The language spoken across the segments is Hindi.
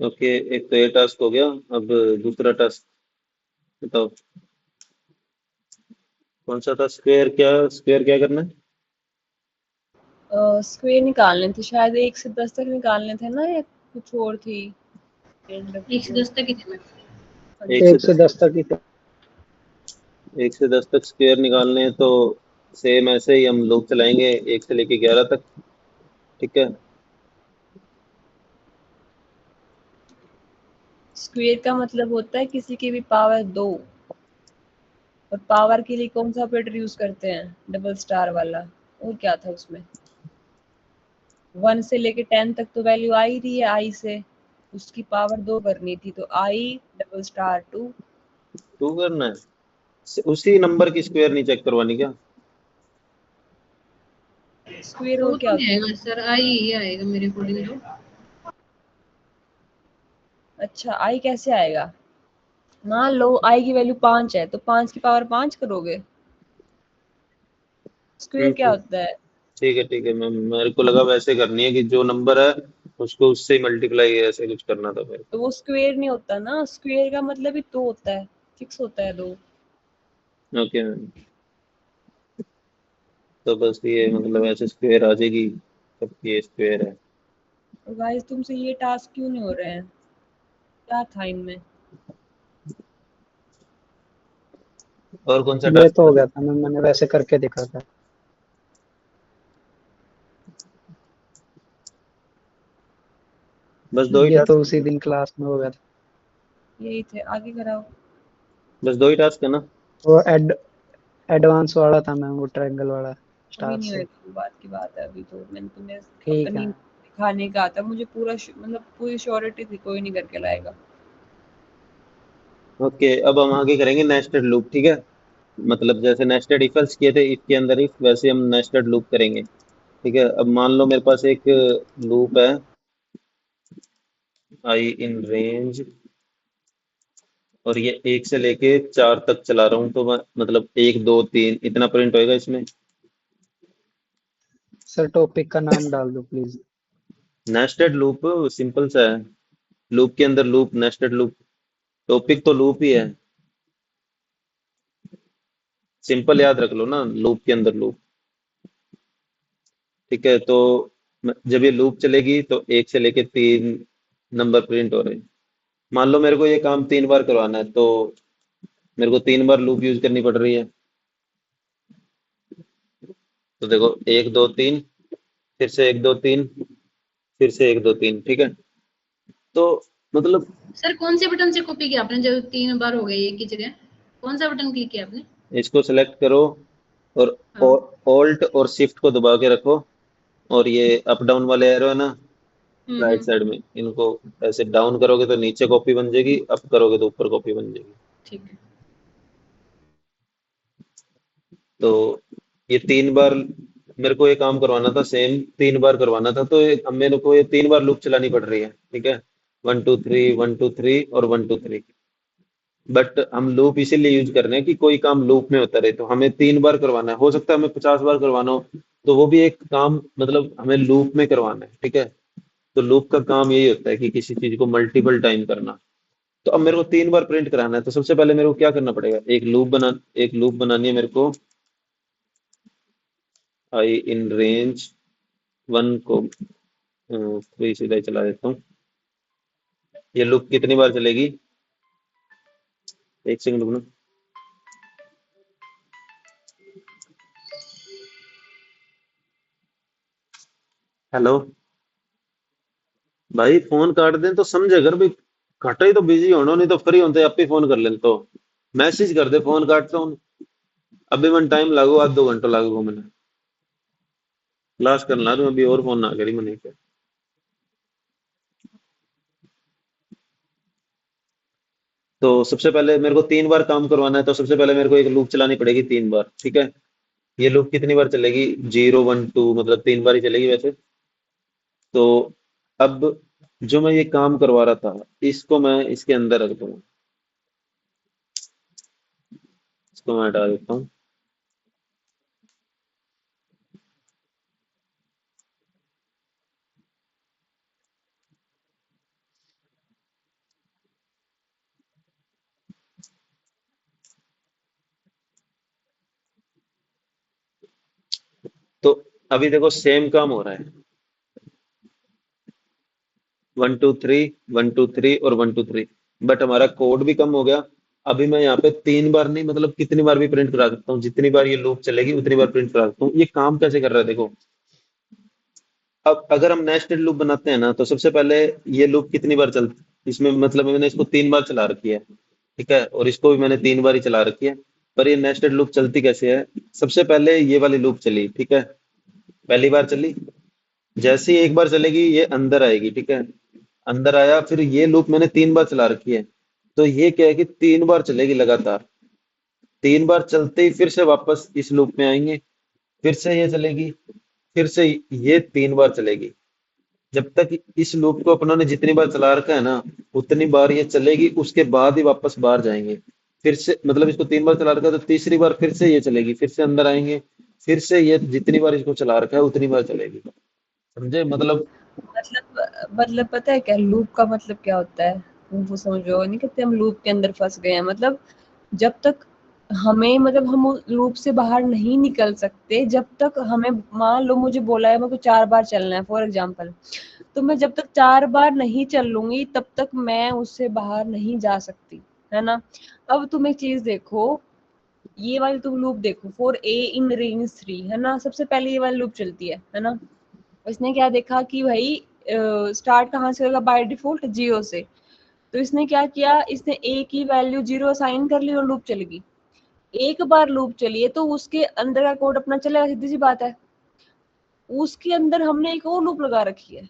ओके, एक तो ये टास्क हो गया। अब दूसरा टास्क बताओ। कौन सा था? स्क्वायर क्या करना है? स्क्वायर निकालने थे शायद, 1 से 10 तक निकालने थे ना, या कुछ और थी? एक से 10 तक ही थे मैं। हाँ एक जी। से एक से दस 10 तक ही थे। 1 से 10 तक स्क्वायर निकालने हैं तो सेम ऐसे ही हम लोग चलाएंगे 1 से लेके 11 तक। ठीक है। स्क्वायर का मतलब होता है किसी की भी पावर 2। और पावर के लिए कौन सा ऑपरेटर यूज करते हैं? डबल स्टार वाला। और क्या था उसमें? 1 से लेके 10 तक तो वैल्यू आ ही रही है आई से। उसकी पावर 2 करनी थी, तो आई डबल स्टार 2। टू करना है? उसी नंबर की स्क्वायर नहीं चेक करवानी क्या? स्क्वायर टू और तो क्या नहीं होता है? आएगा सर, आई ही आएगा मेरे अकॉर्डिंग तो। अच्छा, आई कैसे आएगा? मान लो आई की वैल्यू 5 है, तो 5 की पावर 5 करोगे। स्क्वायर ठीक क्या है, होता है? ठीक है मैम, मेरे को लगा वैसे करनी है कि जो नंबर है उसको उससे ही मल्टीप्लाई ऐसे कुछ करना था मेरे तो वो स्क्वायर नहीं होता ना, स्क्वायर का मतलब ही 2 होता है, फिक्स होता है 2। को। Okay ma'am. तो बस ये मतलब ऐसे स्क्वायर आ जाएगी, तब ये स्क्वायर है। और गाइस तुमसे ये टास्क क्यों नहीं हो रहे हैं? क्या था इनमें? और कौन सा ये टास्क तो हो था? गया था, मैंने वैसे करके देखा था। बस दो ही ये तो टास्क? उसी दिन क्लास में हो गया था। यही थे, आगे कराओ। बस दो ही टास्क है ना? वो एडवांस वाला था मैम, वो ट्रायंगल वाला अभी स्टार नहीं से। होएगा, बात की बात है, अभी तो मैंने तुम्हें ठीक अपनी है। दिखाने का था, मुझे पूरा मतलब पूरी श्योरिटी थी कोई नहीं करके लाएगा। ओके, अब हम आगे करेंगे नेस्टेड लूप। ठीक है, मतलब जैसे नेस्टेड इफ एल्स किए थे इसके अंदर इफ, वैसे हम नेस्टेड लूप करेंगे। ठीक है, अब मान लो मेरे पास एक लूप है, आई इन रेंज, और ये 1 से लेके 4 तक चला रहा हूँ, तो मैं मतलब 1 2 3 इतना प्रिंट होएगा इसमें। सर टॉपिक का नाम डाल दो प्लीज। नेस्टेड लूप सिंपल सा है, लूप के अंदर लूप, नेस्टेड लूप। टॉपिक तो लूप ही है, सिंपल याद रख लो ना, लूप के अंदर लूप। ठीक है, तो जब ये लूप चलेगी तो 1 से लेके 3 नंबर प्रिंट हो रहे हैं। मान लो मेरे को ये काम 3 बार करवाना है, तो मेरे को 3 बार लूप यूज करनी पड़ रही है। तो देखो, 1 2 3, फिर से 1 2 3, फिर से 1 2 3। ठीक है, तो मतलब सर कौन से बटन से कॉपी किया आपने जब 3 बार हो गए एक ही जगह? कौन सा बटन क्लिक किया आपने? इसको सेलेक्ट करो और हाँ। ऑल्ट और शिफ्ट को दबा के रखो, और ये अप डाउन वाले एरो है ना राइट हम्म। साइड में, इनको ऐसे डाउन करोगे तो नीचे कॉपी बन जाएगी, अप करोगे तो ऊपर कॉपी बन जाएगी। ठीक है। तो ये 3 बार मेरे को ये काम करवाना था, सेम 3 बार करवाना था, तो अब मेरे को ये 3 बार लूप चलानी पड़ रही है। ठीक है, 1 2 3 1 2 3 और 1 2 3। बट हम लूप इसीलिए यूज कर रहे हैं कि कोई काम लूप में होता रहे, तो हमें 3 बार करवाना है, हो सकता है हमें 50 बार करवाना हो, तो वो भी एक काम मतलब हमें लूप में करवाना है। ठीक है, तो लूप का काम यही होता है कि किसी चीज को मल्टीपल टाइम करना। तो अब मेरे को 3 बार प्रिंट कराना है, तो सबसे पहले मेरे को क्या करना पड़ेगा, एक लूप बनानी है मेरे को, आई इन रेंज 1 को 3 सीधा ही चला देता हूँ। ये लूप कितनी बार चलेगी? एक सेकंड रुकना। हेलो भाई, फोन काट दें तो समझे अगर भाई, कटा ही तो बिजी होना, नहीं तो फ्री होते आप ही फोन कर ले, तो मैसेज कर दे, फोन काटता हूँ। अभी मन टाइम लागू, आज 2 घंटा लागू मैंने क्लास करना, तो अभी और फोन ना करी मैंने। तो सबसे पहले मेरे को 3 बार काम करवाना है, तो सबसे पहले मेरे को एक लूप चलानी पड़ेगी 3 बार। ठीक है, ये लूप कितनी बार चलेगी? 0 1 2, मतलब 3 बार ही चलेगी वैसे। तो अब जो मैं ये काम करवा रहा था, इसको मैं इसके अंदर रख दूंगा, इसको मैं हटा देता हूँ। अभी देखो सेम काम हो रहा है, 1 2 3 1 2 3 और 1 2 3, बट हमारा कोड भी कम हो गया। अभी मैं यहाँ पे 3 बार नहीं, मतलब कितनी बार भी प्रिंट करा सकता हूँ, जितनी बार ये लूप चलेगी उतनी बार प्रिंट करा सकता हूँ। ये काम कैसे कर रहा है देखो। अब अगर हम नेस्टेड लूप बनाते हैं ना, तो सबसे पहले ये लूप कितनी बार चल, इसमें मतलब मैंने इसको 3 बार चला रखी है, ठीक है, और इसको भी मैंने 3 बार ही चला रखी है। पर ये नेस्टेड लूप चलती कैसे है? सबसे पहले ये वाली लूप चली, ठीक है, पहली बार चली, जैसे ही एक बार चलेगी ये अंदर आएगी, ठीक है, अंदर आया, फिर ये लूप मैंने 3 बार चला रखी है, तो ये क्या है कि 3 बार चलेगी लगातार। 3 बार चलते ही फिर से वापस इस लूप में आएंगे, फिर से ये चलेगी, फिर से ये 3 बार चलेगी। जब तक इस लूप को अपनों ने जितनी बार चला रखा है ना, उतनी बार ये चलेगी, उसके बाद ही वापस बाहर जाएंगे। फिर से मतलब इसको 3 बार चला रखा है, तो तीसरी बार फिर से ये चलेगी, फिर से अंदर आएंगे, फिर से ये जितनी बार इसको चला रखा है उतनी बार चलेगी। समझे मतलब? मतलब पता है क्या लूप का मतलब क्या होता है? वो समझो नहीं, कहते हम लूप के अंदर फंस गए हैं, मतलब जब तक हमें, मतलब हम लूप से बाहर नहीं निकल सकते जब तक हमें, मान लो मुझे बोला है मेरे को 4 बार चलना है फॉर एग्जाम्पल, तो मैं जब तक 4 बार नहीं चल लूंगी तब तक मैं उससे बाहर नहीं जा सकती, है ना। अब तुम एक चीज देखो, ये वाली तुम लूप देखो, फॉर ए इन रेंज 3, है ना, सबसे पहले ये वाली लूप चलती है ना। इसने क्या देखा कि भाई स्टार्ट कहाँ से होगा, बाय डिफॉल्ट 0 से, तो इसने क्या किया, इसने ए की वैल्यू 0 असाइन कर ली और लूप चलेगी। एक बार लूप चलिए तो उसके अंदर का कोड अपना चलेगा, सीधी सी बात है। उसके अंदर हमने एक और लूप लगा रखी है,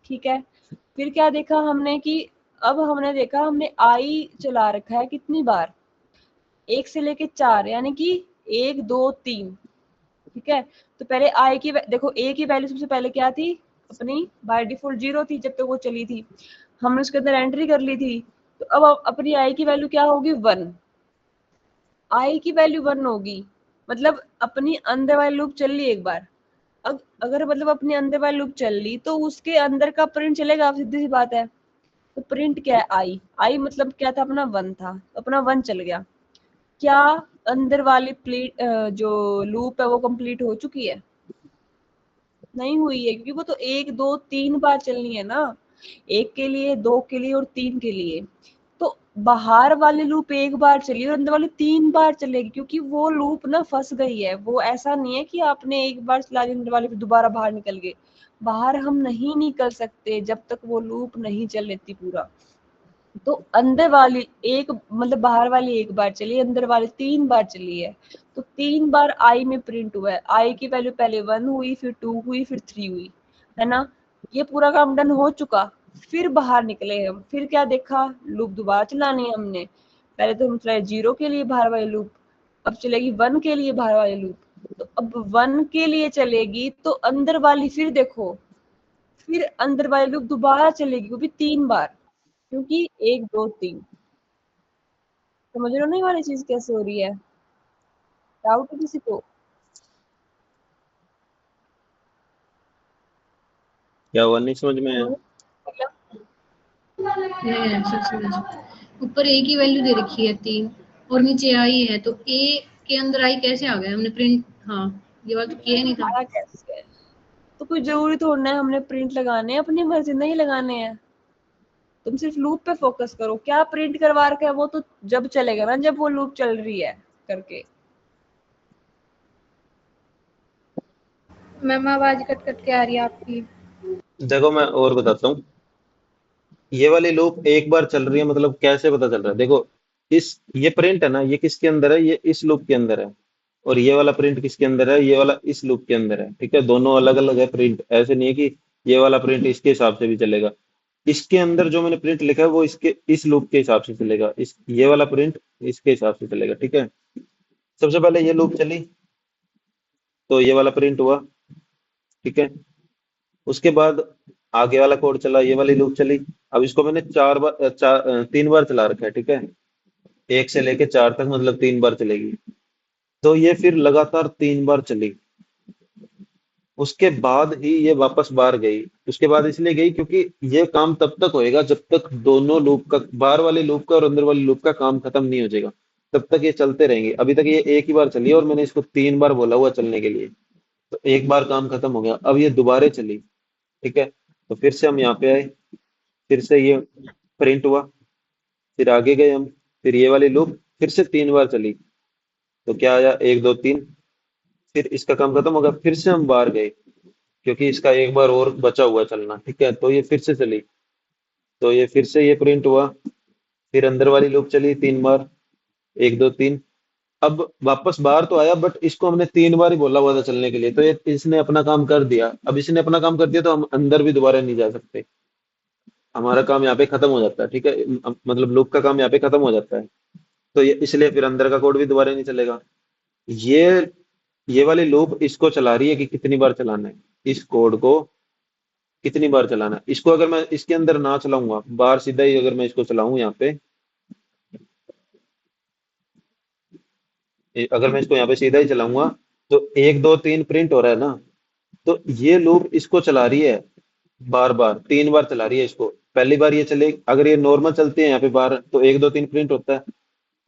ठीक है। फिर क्या देखा हमने कि अब हमने देखा, हमने आई चला रखा है कितनी बार, 1 से लेके 4, यानी कि 1 2 3, ठीक है। तो पहले आई की देखो, ए की वैल्यू सबसे पहले क्या थी अपनी, बाय डिफॉल्ट 0 थी जब तक वो चली थी, हमने उसके अंदर एंट्री कर ली थी। तो अब अपनी आई की वैल्यू क्या होगी, 1, आई की वैल्यू 1 होगी, मतलब अपनी अंदर वाली लूप चल ली एक बार। अगर मतलब अपने अंदर वाली लूप चल ली तो उसके अंदर का प्रिंट चलेगा, सीधी सी बात है। तो प्रिंट क्या है, आई, आई मतलब क्या था अपना 1 था, अपना 1 चल गया। क्या अंदर वाली प्लेट जो लूप है वो कंप्लीट हो चुकी है? नहीं हुई है, क्योंकि वो तो 1 2 3 बार चलनी है ना, एक के लिए, दो के लिए और 3 के लिए। तो बाहर वाली लूप एक बार चली और अंदर वाली 3 बार चलेगी, क्योंकि वो लूप ना फंस गई है। वो ऐसा नहीं है कि आपने एक बार चला दी अंदर वाली, फिर दोबारा बाहर निकल गए। बाहर हम नहीं निकल सकते जब तक वो लूप नहीं चल लेती पूरा। तो अंदर वाली एक, मतलब बाहर वाली एक बार चली, अंदर वाली 3 बार चली है। तो 3 बार आई में प्रिंट हुआ है, आई की वैल्यू पहले 1 हुई, फिर 2 हुई, फिर 3 हुई, है ना। ये पूरा काम डन हो चुका। फिर बाहर निकले हम, फिर क्या देखा, लूप दोबारा चलानी है हमने। पहले तो हम चलाए 0 के लिए बाहर वाली लूप, अब चलेगी 1 के लिए बाहर वाली लूप। तो अब 1 के लिए चलेगी तो अंदर वाली फिर देखो, फिर अंदर वाली लूप दोबारा चलेगी, वो भी 3 बार, क्योंकि 1 2 3। समझ रहे हो ना ये वाली चीज कैसे हो रही है? डाउट है किसी को? क्या हुआ, नहीं समझ में आया? मतलब नहीं, सब समझ। ऊपर ए की वैल्यू दे रखी है 3 और नीचे आई है, तो ए के अंदर आई कैसे आ गया? हमने प्रिंट, हाँ ये बात तो किया ही नहीं था। आया कैसे है? तो कोई जरूरी थोड़ा ना है हमने प्रिंट लगाने हैं, अपनी मर्जी नहीं लगाने हैं। तुम सिर्फ लूप पे फोकस करो, क्या प्रिंट करवा रखा है वो तो जब चलेगा ना, जब वो लूप चल रही है करके। मैम आवाज कट कट के आ रही है आपकी। देखो मैं और बताता हूँ। ये वाली लूप एक बार चल रही है, मतलब कैसे पता चल रहा है देखो। इस ये प्रिंट है ना, ये किसके अंदर है, ये इस लूप के अंदर है। और ये वाला प्रिंट किसके अंदर है, ये वाला इस लूप के अंदर है, ठीक है, दोनों अलग अलग है प्रिंट। ऐसे नहीं है कि ये वाला प्रिंट इसके हिसाब से भी चलेगा। इसके अंदर जो मैंने प्रिंट लिखा है वो इसके इस लूप के हिसाब से चलेगा, इस ये वाला प्रिंट इसके हिसाब से चलेगा, ठीक है। सबसे पहले ये लूप चली तो ये वाला प्रिंट हुआ, ठीक है। उसके बाद आगे वाला कोड चला, ये वाली लूप चली। अब इसको मैंने 3 बार चला रखा है, ठीक है, 1 से लेके 4 तक, मतलब 3 बार चलेगी। तो ये फिर लगातार 3 बार चली। उसके बाद ही ये वापस बाहर गई। उसके बाद इसलिए गई क्योंकि ये काम तब तक होएगा जब तक दोनों लूप का, बाहर वाले लूप का और अंदर वाले लूप का काम खत्म नहीं हो जाएगा। तब तक ये चलते रहेंगे। अभी तक ये एक ही बार चली है और मैंने इसको 3 बार बोला हुआ चलने के लिए। तो एक बार काम खत्म हो गया, अब ये दोबारा चली। ठीक है, तो फिर से हम यहाँ पे आए, फिर से ये प्रिंट हुआ, फिर आगे गए हम, फिर ये वाली लूप फिर से 3 बार चली। तो क्या आया, 1 2 3। फिर इसका काम खत्म हो गया, फिर से हम बाहर गए, क्योंकि इसका एक बार और बचा हुआ है चलना। ठीक है, तो ये फिर से चली, तो ये फिर से ये प्रिंट हुआ, फिर अंदर वाली लूप चली 3 बार, 1 2 3। अब वापस बाहर तो आया, बट इसको हमने 3 बार ही बोला हुआ था चलने के लिए, तो ये इसने अपना काम कर दिया। अब इसने अपना काम कर दिया तो हम अंदर भी दोबारा नहीं जा सकते, हमारा काम यहाँ पे खत्म हो जाता है। ठीक है, मतलब लूप का काम यहाँ पे खत्म हो जाता है। तो ये इसलिए फिर अंदर का कोड भी दोबारा नहीं चलेगा। ये ये वाली लूप इसको चला रही है कि कितनी बार चलाना है, इस कोड को कितनी बार चलाना है। इसको अगर मैं इसके अंदर ना चलाऊंगा, बाहर सीधा ही अगर मैं इसको चलाऊं यहाँ पे, अगर मैं इसको यहाँ पे सीधा ही चलाऊंगा, तो 1 2 3 प्रिंट हो रहा है ना, तो ये लूप इसको चला रही है, बार बार 3 बार चला रही है इसको। पहली बार ये चले, अगर ये नॉर्मल चलती है यहाँ पे बार, तो 1 2 3 प्रिंट होता है।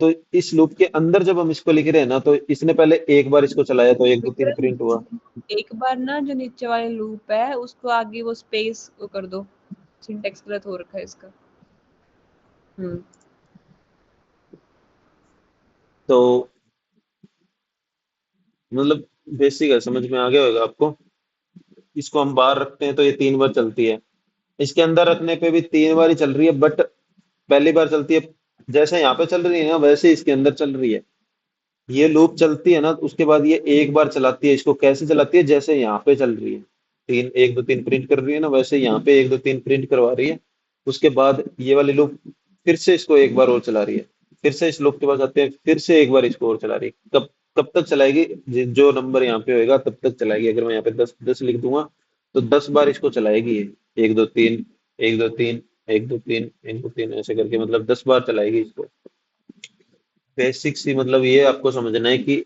तो इस लूप के अंदर जब हम इसको लिख रहे हैं ना, तो इसने पहले एक बार इसको चलाया, तो 1 2 3 प्रिंट हुआ। एक बार ना जो नीचे वाले लूप है उसको आगे वो स्पेस को कर दो, सिंटेक्स गलत हो रखा है इसका। तो मतलब बेसिक है, समझ में आ गया होगा आपको। इसको हम बाहर रखते हैं तो ये 3 बार चलती है, इसके अंदर रखने पे भी 3 बार ही चल रही है, बट पहली बार चलती है जैसे यहाँ पे चल रही है ना, वैसे इसके अंदर चल रही है। ये लूप चलती है ना, तो उसके बाद ये एक बार चलाती है इसको। कैसे चलाती है, जैसे यहाँ पे चल रही है, 1 2 3 प्रिंट कर रही है ना, वैसे यहाँ पे 1 2 3 प्रिंट करवा रही है। उसके बाद ये वाली लूप फिर से इसको एक बार और चला रही है, फिर से इस लूप के पास आते हैं, फिर से एक बार इसको और चला रही है। कब कब तक चलाएगी, जो नंबर यहाँ पे होएगा तब तक चलाएगी। अगर मैं यहाँ पे 10 10 लिख दूंगा, तो 10 बार इसको चलाएगी ये। 1 2 3, 1 2 3, 1 2 3, 1 2 3, ऐसे करके मतलब 10 बार चलाएगी इसको। बेसिक सी मतलब ये आपको समझना है कि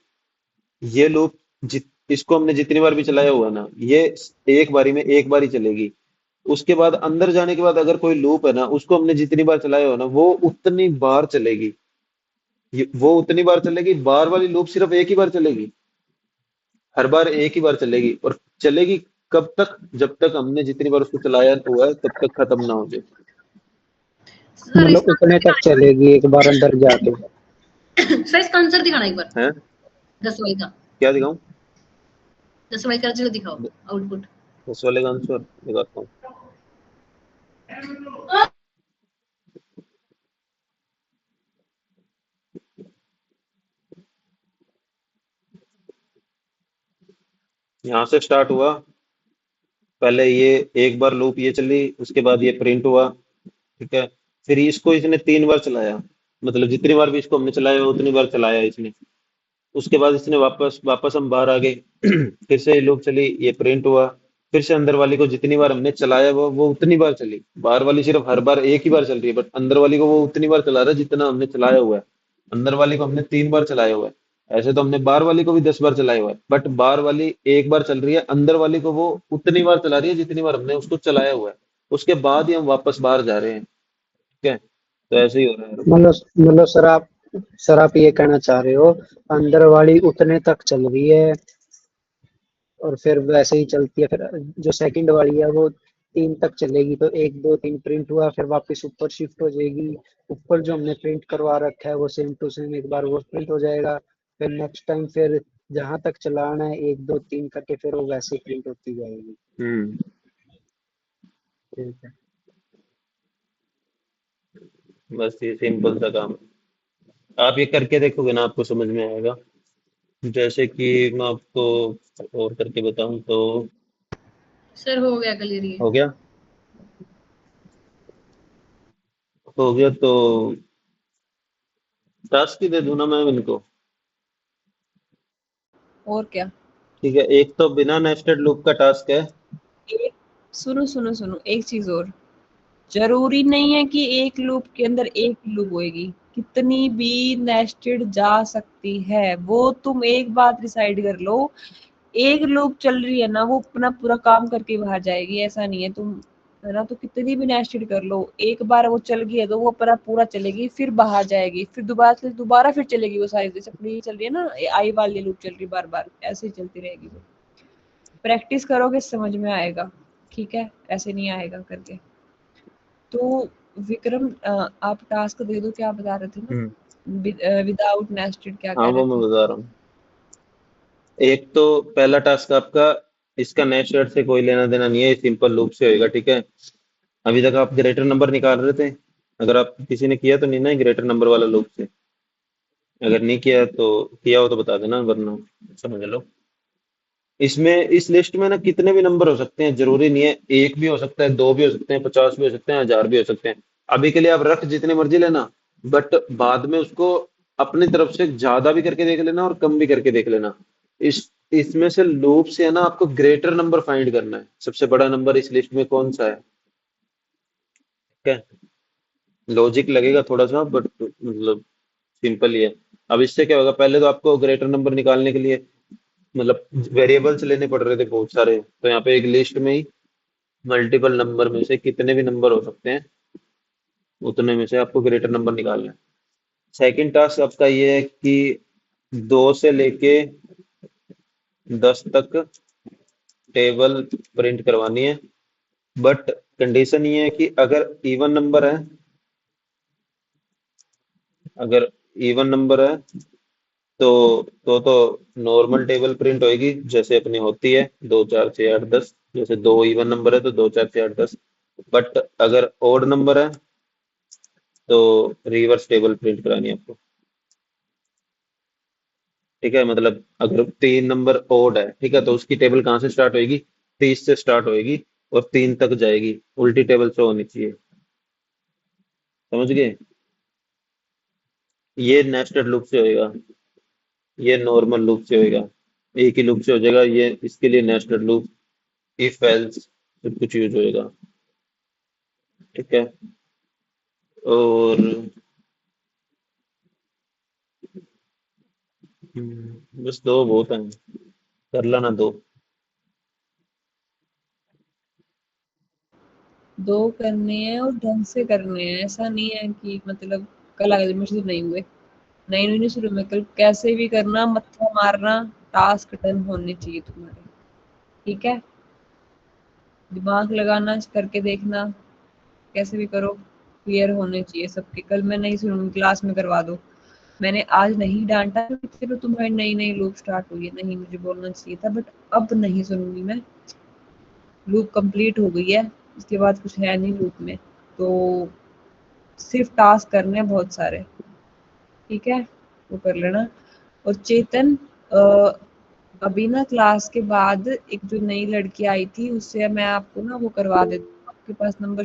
ये लूप इसको हमने जितनी बार भी चलाया हुआ ना, ये एक बारी में एक बार ही चलेगी। उसके बाद अंदर जाने के बाद अगर कोई लूप है ना, उसको हमने जितनी बार चलाया हो ना, वो उतनी बार चलेगी। वो उतनी बार चलेगी, बार वाली लूप सिर्फ एक ही बार चलेगी, हर बार एक ही बार चलेगी। और चलेगी कब तक, जब तक हमने जितनी बार उसको चलाया हुआ है तब तक खत्म ना हो जाए। सर मतलब इसका उतने तक चलेगी एक बार अंदर जाके। सर इसका आंसर दिखाना एक बार, है 10 वाई का। क्या दिखाऊं, 10 वाई का आंसर दिखाओ, आउटपुट। उस वाले का आंसर दिखाता हूँ। यहाँ से स्टार्ट हुआ, पहले ये एक बार लूप ये चली, उसके बाद ये प्रिंट हुआ। ठीक है, फिर इसको इसने 3 बार चलाया, मतलब जितनी बार भी इसको हमने चलाया उतनी बार चलाया इसने। उसके बाद इसने वापस वापस हम बाहर आ गए फिर से ये लूप चली, ये प्रिंट हुआ, फिर से अंदर वाली को जितनी बार हमने चलाया वो उतनी बार चली। बाहर वाली सिर्फ हर बार एक ही बार चल रही है, बट अंदर वाली को वो उतनी बार चला रहा है जितना हमने चलाया हुआ है। अंदर वाली को हमने 3 बार चलाया हुआ है। ऐसे तो हमने बाहर वाली को भी 10 बार चलाया हुआ है, बट बाहर वाली एक बार चल रही है, अंदर वाली को वो उतनी बार चला रही है जितनी बार हमने उसको चलाया हुआ है। उसके बाद ही हम वापस बाहर जा रहे हैं। ठीक है, तो ऐसे ही हो रहा है। मतलब सर आप ये कहना चाह रहे हो अंदर वाली उतने तक चल रही है और फिर वैसे ही चलती है, फिर जो सेकंड वाली है वो 3 तक चलेगी, तो 1 2 3 प्रिंट हुआ, फिर वापस ऊपर शिफ्ट हो जाएगी। ऊपर जो हमने प्रिंट करवा रखा है वो सेम टू सेम एक बार वो प्रिंट हो जाएगा। फिर नेक्स्ट टाइम फिर जहां तक चलाना है 1 2 3 करके फिर वो वैसे प्रिंट होती जाएगी। हम्म, ठीक है। बस ये सिंपल सा काम है। आप ये करके देखोगे ना, आपको समझ में आएगा। जैसे कि मैं आपको और करके बताऊं तो, सर हो गया क्लियर ये। हो गया, हो गया तो टास्क ही दे दूं ना मैं इनको। और क्या। ठीक है, एक तो बिना नेस्टेड लूप का टास्क है। एक सुनो सुनो सुनो, एक चीज और, जरूरी नहीं है कि एक लूप के अंदर एक लूप होएगी, कितनी भी नेस्टेड जा सकती है। वो तुम एक बात डिसाइड कर लो, एक लूप चल रही है ना, वो अपना पूरा काम करके बाहर जाएगी, ऐसा नहीं है तुम, है ना। तो कितनी भी नेस्टेड कर लो, एक बार वो चल गई है तो वो अपना पूरा चलेगी, फिर बाहर जाएगी, फिर दोबारा से दोबारा फिर चलेगी। वो सारी जैसे अपनी चल रही है ना, आई वाली लूप चल रही बार बार, ऐसे ही चलती रहेगी वो। प्रैक्टिस करोगे समझ में आएगा, ठीक है, ऐसे नहीं आएगा करके। तो विक्रम आप टास्क दे दो, क्या बता रहे थे ना, विदाउट नेस्टेड क्या हाँ कह वो रहे मैं थे? बता रहा हूँ। एक तो पहला टास्क आपका, इसका नेस्टेड से कोई लेना देना नहीं है, ये सिंपल लूप से होएगा, ठीक है। अभी तक आप ग्रेटर नंबर निकाल रहे थे, अगर आप किसी ने किया तो नहीं ना ग्रेटर नंबर वाला लूप से, अगर नहीं किया तो किया हो तो बता देना, वरना समझ लो। इसमें इस लिस्ट में ना कितने भी नंबर हो सकते हैं, जरूरी नहीं है एक भी हो सकता है, दो भी हो सकते हैं, 50 भी हो सकते हैं, 1000 भी हो सकते हैं। अभी के लिए आप रख जितने मर्जी लेना, बट बाद में उसको अपनी तरफ से ज्यादा भी करके देख लेना और कम भी करके देख लेना। इस इसमें से लूप से है ना आपको ग्रेटर नंबर फाइंड करना है, सबसे बड़ा नंबर इस लिस्ट में कौन सा है, ठीक है। लॉजिक लगेगा थोड़ा सा, बट मतलब सिंपल ही है। अब इससे क्या होगा, पहले तो आपको ग्रेटर नंबर निकालने के लिए मतलब वेरिएबल्स लेने पड़ रहे थे बहुत सारे, तो यहाँ पे एक लिस्ट में ही मल्टीपल नंबर में से कितने भी नंबर हो सकते हैं, उतने में से आपको ग्रेटर नंबर निकालना है। सेकंड टास्क आपका ये है कि 2 से लेके 10 तक टेबल प्रिंट करवानी है, बट कंडीशन ये है कि अगर इवन नंबर है, अगर इवन नंबर है तो तो नॉर्मल टेबल प्रिंट होएगी जैसे अपनी होती है, 2 4 6 8 10। जैसे दो इवन नंबर है तो 2 4 6 8 10। बट अगर ओड नंबर है तो रिवर्स टेबल प्रिंट करानी है आपको, ठीक है। मतलब अगर 3 नंबर ओड है, ठीक है, तो उसकी टेबल कहाँ से स्टार्ट होएगी, 30 से स्टार्ट होएगी और 3 तक जाएगी, उल्टी टेबल शो होनी चाहिए, समझ गए। ये नेस्टेड लूप से होएगा, ये नॉर्मल लूप से होएगा, एक ही लूप से हो जाएगा ये, इसके लिए नेस्टेड लूप, इफ एल्स सब कुछ यूज होएगा, ठीक है। और बस दो बहुत हैं, कर लेना दो। दो करने हैं और ढंग से करने हैं, ऐसा नहीं है कि मतलब कल अगले में शुरू नहीं हुए, नहीं नहीं शुरू में, कल कैसे भी करना, मत्था मारना, टास्क डन होने चाहिए तुम्हारे, ठीक है। दिमाग लगाना, करके देखना, कैसे भी करो, क्लियर होने चाहिए सबके। कल मैं नहीं सुनूंगी, क्लास में करवा दो। मैंने आज नहीं डांटा क्योंकि चलो तुम्हारी नई नई लूप स्टार्ट हुई है, नहीं मुझे बोलना चाहिए था, बट अब नहीं सुनूंगी मैं। लूप कंप्लीट हो गई है, इसके बाद कुछ है नहीं लूप में, तो सिर्फ टास्क करने हैं बहुत सारे, ठीक है, वो कर लेना। और चेतन, अभी ना क्लास के बाद एक जो नई लड़की आई थी उससे मैं आपको ना वो करवा देती हूँ, आपके पास नंबर